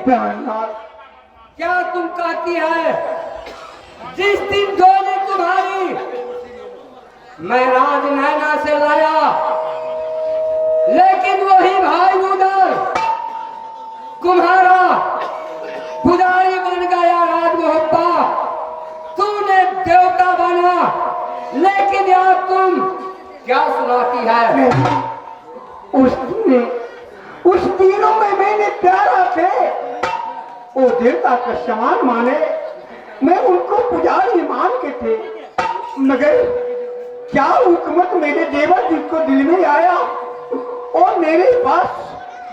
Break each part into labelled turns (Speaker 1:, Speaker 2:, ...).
Speaker 1: प्राणनाथ,
Speaker 2: क्या तुम कहती है? जिस दिन डोली तुम्हारी मैं राजनैना से लाया, लेकिन वही भाई उधर तुम्हारा पुजारी बन गया राजमोहब्बा। तूने देवता बना, लेकिन यार तुम क्या सुनाती है?
Speaker 1: उस तीनों में मैंने प्यारा थे, वो देवता का समान माने, मैं उनको पुजारी मान के थे। मगर क्या हुकूमत मेरे देवर जी को दिल में आया और मेरे पास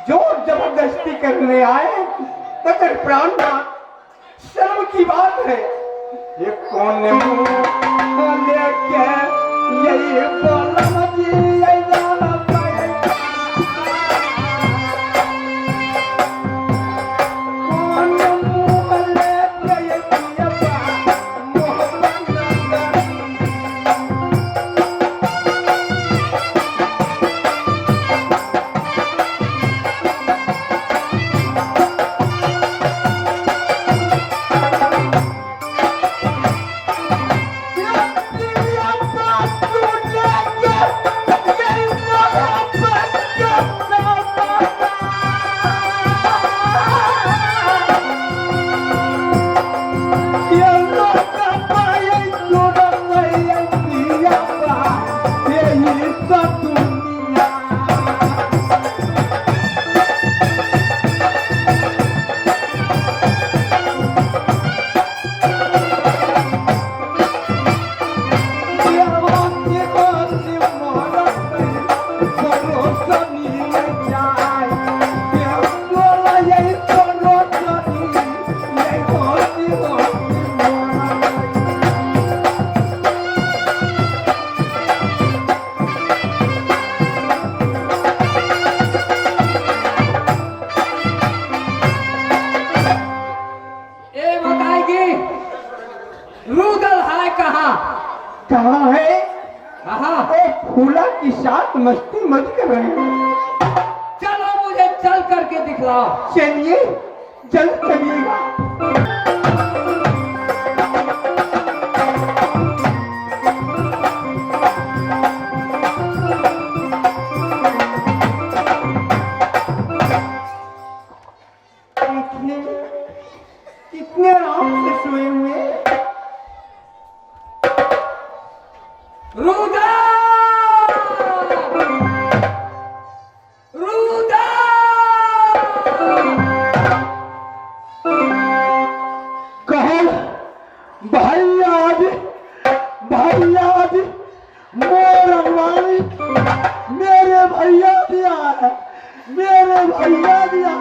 Speaker 1: जोर जबरदस्ती करने आए। मगर प्राणनाथ, शर्म की बात है, ये कौन ने मुंह लेके यही बोला मुझे कहाँ है? फूला की साथ मस्ती मत कर रहे हैं।
Speaker 2: चलो मुझे चल करके दिखलाओ।
Speaker 1: चलिए, जल्द चलिएगा। कितने आराम से सोए हुए।
Speaker 2: रुदा! रुदा!
Speaker 1: कहो भाई आज मोर अगवानी मेरे भैया दिया है, मेरे भैया दिया।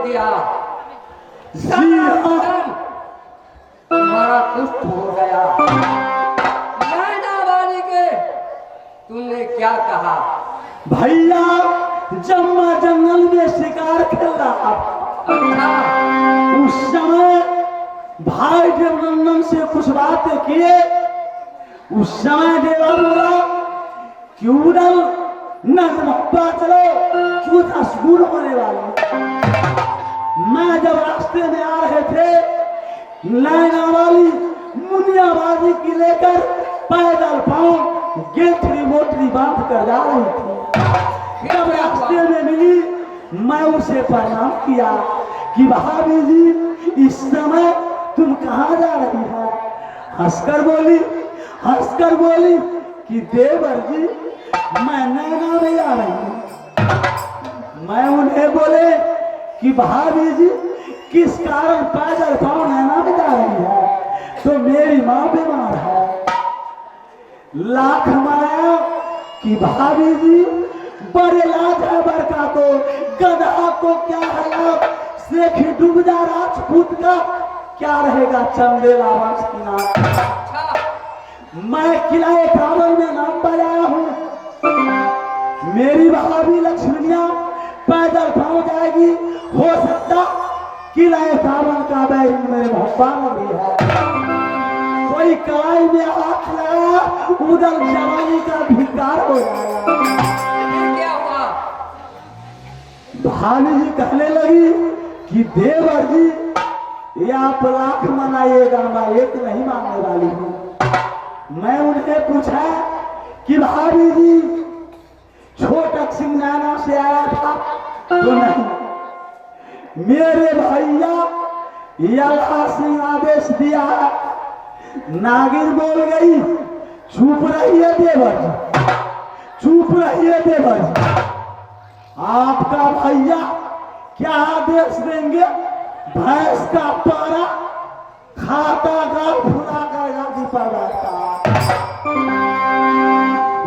Speaker 2: दिया।
Speaker 1: जी हाँ।
Speaker 2: तुम्हारा कुछ हो गया। नैना वाली के तुमने क्या कहा?
Speaker 1: भैया जब मैं जंगल में शिकार खेल रहा
Speaker 2: अच्छा,
Speaker 1: उस समय भाई देवनंदन से कुछ बातें किए। उस समय देवा बोला कि उधर नगमप्पा चलो क्यों असगुण होने वाली। मैं जब रास्ते में आ रहे थे नैना वाली मुनियाबाजी की लेकर पैदल पांव गेठरी मोटरी बांध कर जा रही थी। जब रास्ते में मिली मैं उसे प्रणाम किया कि भाभी जी इस समय तुम कहाँ जा रही है? हंसकर बोली कि देवर जी मैं नैना में आ रही हूँ। मैं उन्हें बोले कि भाभी जी किस कारण पैदल पांव नैना में जा रही है? तो मेरी माँ बीमार है। लाख मनाया कि भाभी जी बड़े लाज है बड़का को, गधा को क्या है लाभ, शेख डूब जा राजपूत का क्या रहेगा चंदेला वंश की नाम। मैं किलाए काबल में नाम बजाया हूँ। मेरी भाभी लक्ष्मणिया पैदल पांव जाएगी। हो सकता किलाए काबल का बैरिंग मेरे भोपाल में भी है। कोई कलाई में हाथ लगाया उधर जवानी का धिक्कार हो जाएगा।
Speaker 2: क्या हुआ?
Speaker 1: भाभी जी कहने लगी कि देवर जी ये आप लाख मनाइएगा मैं एक नहीं मानने वाली हूँ। मैं उन्हें पूछा कि भाभी जी छोटक सिंह नैना से आया था तो नहीं। मेरे भैया यल्हा सिंह आदेश दिया। नागिन बोल गई चुप रहिए देवर जी, चुप रहिए देवर जी। आपका भैया क्या आदेश देंगे? भैंस का पारा खाता गाल फुला कर गादी पर बैठता।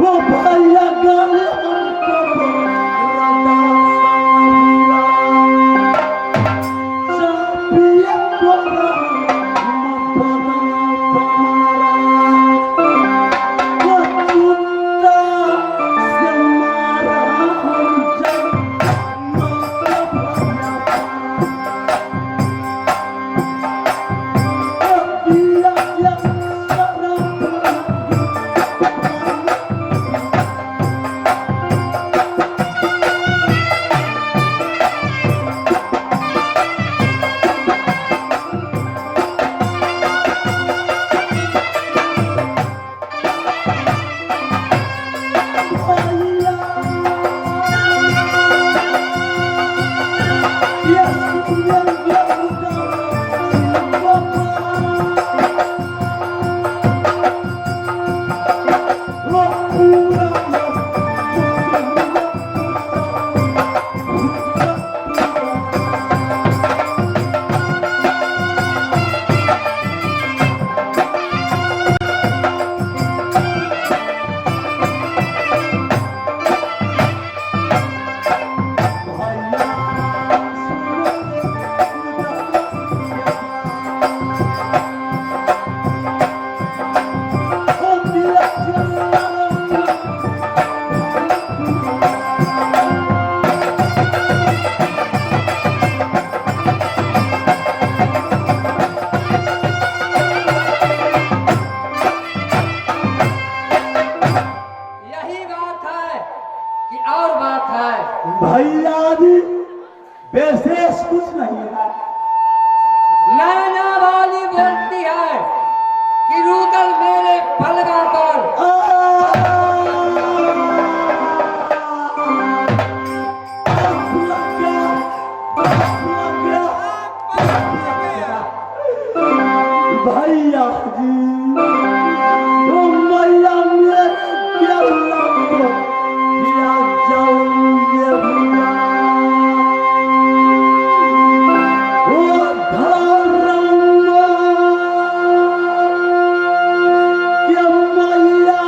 Speaker 1: वो भैया गाले हमको भैया जी विशेष कुछ नहीं है।
Speaker 2: नैना वाली बोलती है कि रुदल मेरे पलगा पर
Speaker 1: भैया जी ओ मैया मेरे क्या लगो किया जाऊंगे भैया ओ धर्म क्या मैया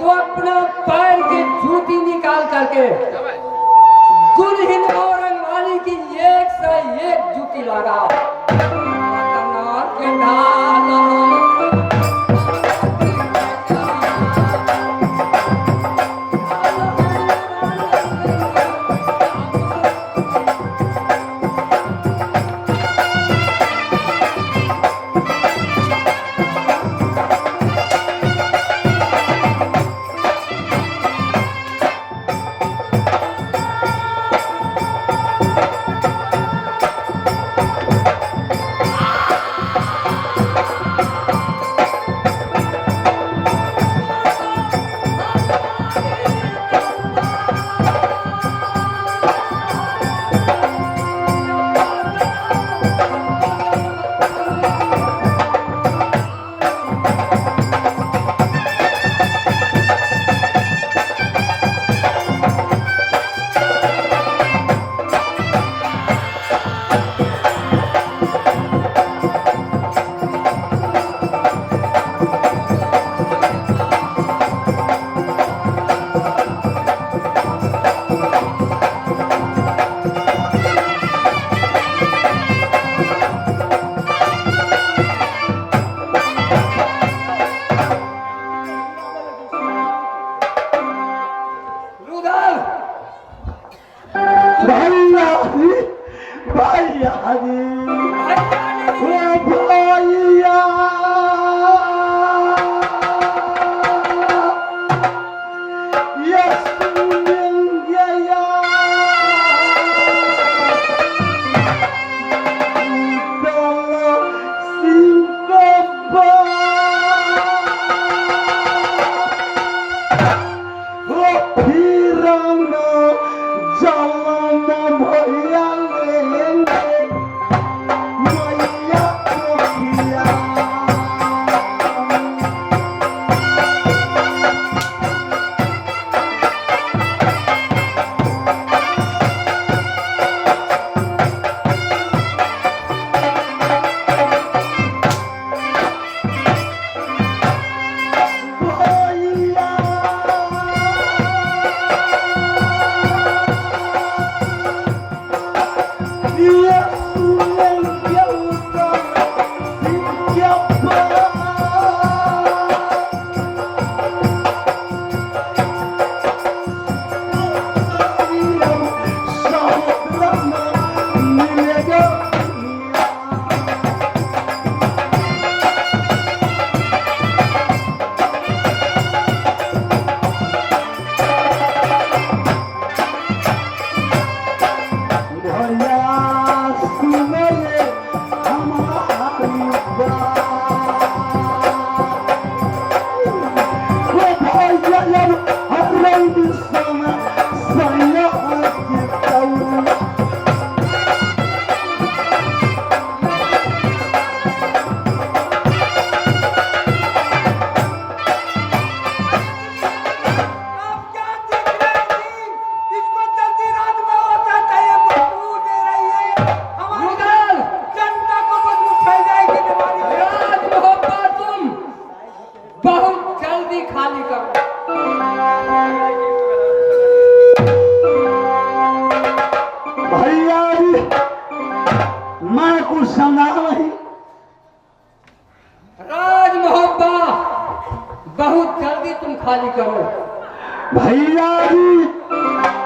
Speaker 2: वो अपना पैर की जूती निकाल करके दुल्हन औरंगवाली की एक से एक जूती लगा के ढाल
Speaker 1: खाली करो। भैया जी,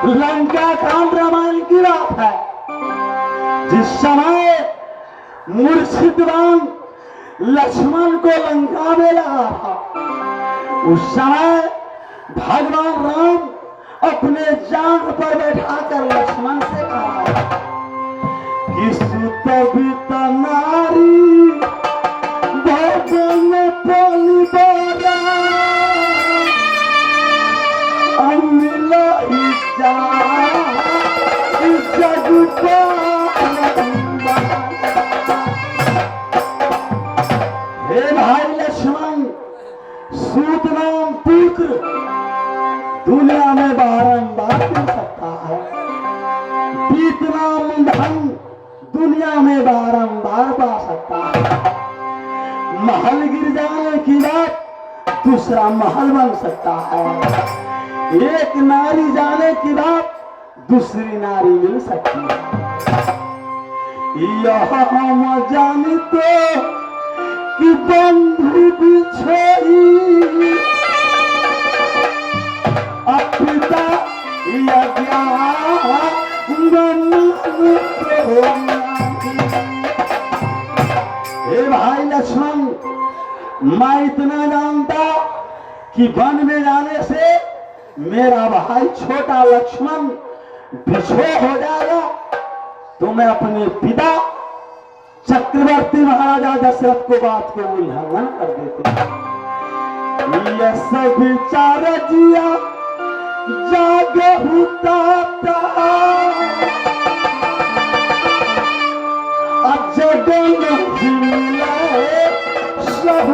Speaker 1: लंका कांड रामायण की बात है। जिस समय मुर्शिदवान लक्ष्मण को लंका में लगा था, उस समय भगवान राम अपने जांग पर बैठाकर लक्ष्मण से कहा कि सुतबित नारी भवन पानी बारा अमिला जग हे भाई लक्ष्मण, सूत नाम पुत्र दुनिया में बारंबार मिल सकता है। पीत नाम धन दुनिया में बारंबार पा सकता है। महल गिर जाने की बात
Speaker 3: दूसरा महल बन सकता है। एक नारी जाने की बात दूसरी नारी मिल सकती है। यह हम जानते कि बंधु बिछोई अपिता हे भाई लक्ष्मण, मैं इतना जानता कि वन में जाने से मेरा भाई छोटा लक्ष्मण बिछोह हो जाएगा, तो मैं अपने पिता चक्रवर्ती महाराजा दशरथ को बात को उल्लंघन कर देते। ये सब विचार जिया जागरूकता जगन मिले सब